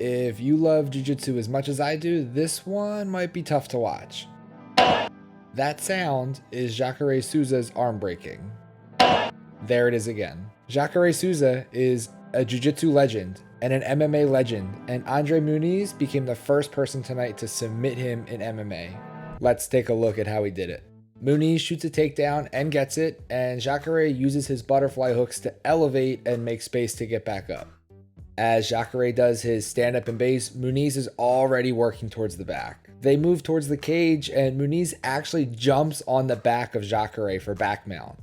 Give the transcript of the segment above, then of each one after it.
If you love jiu-jitsu as much as I do, this one might be tough to watch. That sound is Jacare Souza's arm breaking. There it is again. Jacare Souza is a jiu-jitsu legend and an MMA legend, and Andre Muniz became the first person tonight to submit him in MMA. Let's take a look at how he did it. Muniz shoots a takedown and gets it, and Jacare uses his butterfly hooks to elevate and make space to get back up. As Jacare does his stand-up and base, Muniz is already working towards the back. They move towards the cage, and Muniz actually jumps on the back of Jacare for back mount.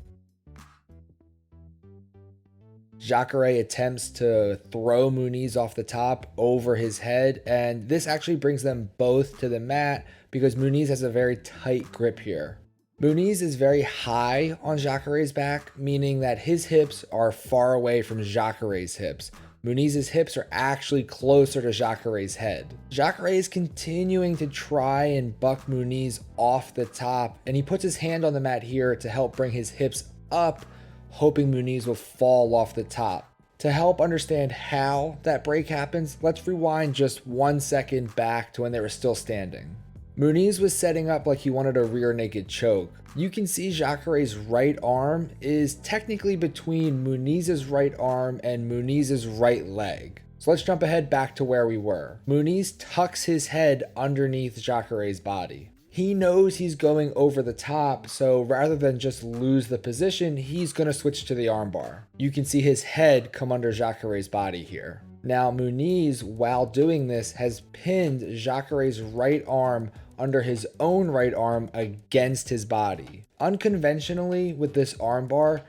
Jacare attempts to throw Muniz off the top over his head, and this actually brings them both to the mat because Muniz has a very tight grip here. Muniz is very high on Jacare's back, meaning that his hips are far away from Jacare's hips. Muniz's hips are actually closer to Jacare's head. Jacare is continuing to try and buck Muniz off the top, and he puts his hand on the mat here to help bring his hips up, hoping Muniz will fall off the top. To help understand how that break happens, let's rewind just 1 second back to when they were still standing. Muniz was setting up like he wanted a rear naked choke. You can see Jacare's right arm is technically between Muniz's right arm and Muniz's right leg. So let's jump ahead back to where we were. Muniz tucks his head underneath Jacare's body. He knows he's going over the top, so rather than just lose the position, he's going to switch to the armbar. You can see his head come under Jacare's body here. Now Muniz, while doing this, has pinned Jacare's right arm under his own right arm against his body. Unconventionally, with this armbar,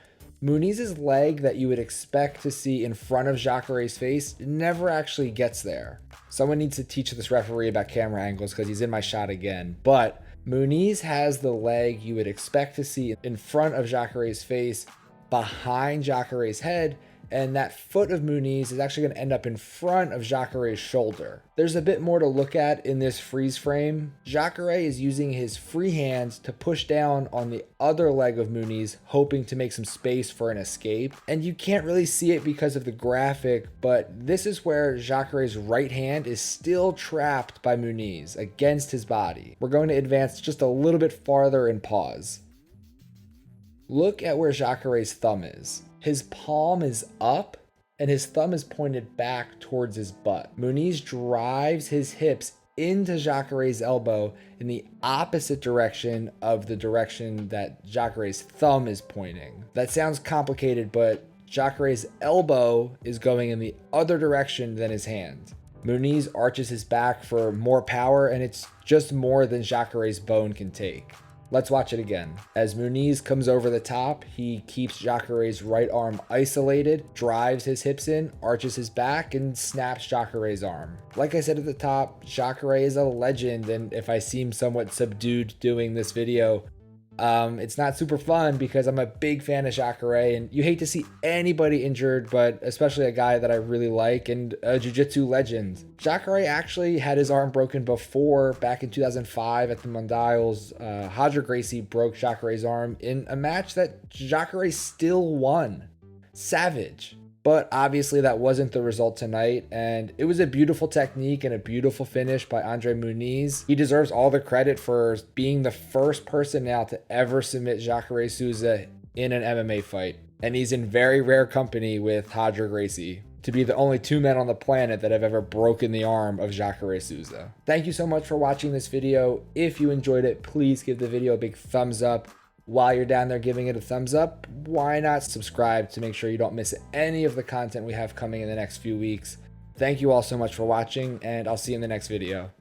Muniz's leg that you would expect to see in front of Jacare's face never actually gets there. Someone needs to teach this referee about camera angles because he's in my shot again. But Muniz has the leg you would expect to see in front of Jacare's face, behind Jacare's head, and that foot of Muniz is actually going to end up in front of Jacare's shoulder. There's a bit more to look at in this freeze frame. Jacare is using his free hands to push down on the other leg of Muniz, hoping to make some space for an escape. And you can't really see it because of the graphic, but this is where Jacare's right hand is still trapped by Muniz against his body. We're going to advance just a little bit farther and pause. Look at where Jacare's thumb is. His palm is up and his thumb is pointed back towards his butt. Muniz drives his hips into Jacare's elbow in the opposite direction of the direction that Jacare's thumb is pointing. That sounds complicated, but Jacare's elbow is going in the other direction than his hand. Muniz arches his back for more power, and it's just more than Jacare's bone can take. Let's watch it again. As Muniz comes over the top, he keeps Jacare's right arm isolated, drives his hips in, arches his back, and snaps Jacare's arm. Like I said at the top, Jacare is a legend, and if I seem somewhat subdued doing this video, it's not super fun because I'm a big fan of Jacare, and you hate to see anybody injured, but especially a guy that I really like and a jiu-jitsu legend. Jacare actually had his arm broken before, back in 2005 at the Mundials. Andre Gracie broke Jacare's arm in a match that Jacare still won. Savage. But obviously that wasn't the result tonight, and it was a beautiful technique and a beautiful finish by Andre Muniz. He deserves all the credit for being the first person now to ever submit Jacare Souza in an MMA fight. And he's in very rare company with Andre Gracie to be the only two men on the planet that have ever broken the arm of Jacare Souza. Thank you so much for watching this video. If you enjoyed it, please give the video a big thumbs up. While you're down there giving it a thumbs up, why not subscribe to make sure you don't miss any of the content we have coming in the next few weeks. Thank you all so much for watching, and I'll see you in the next video.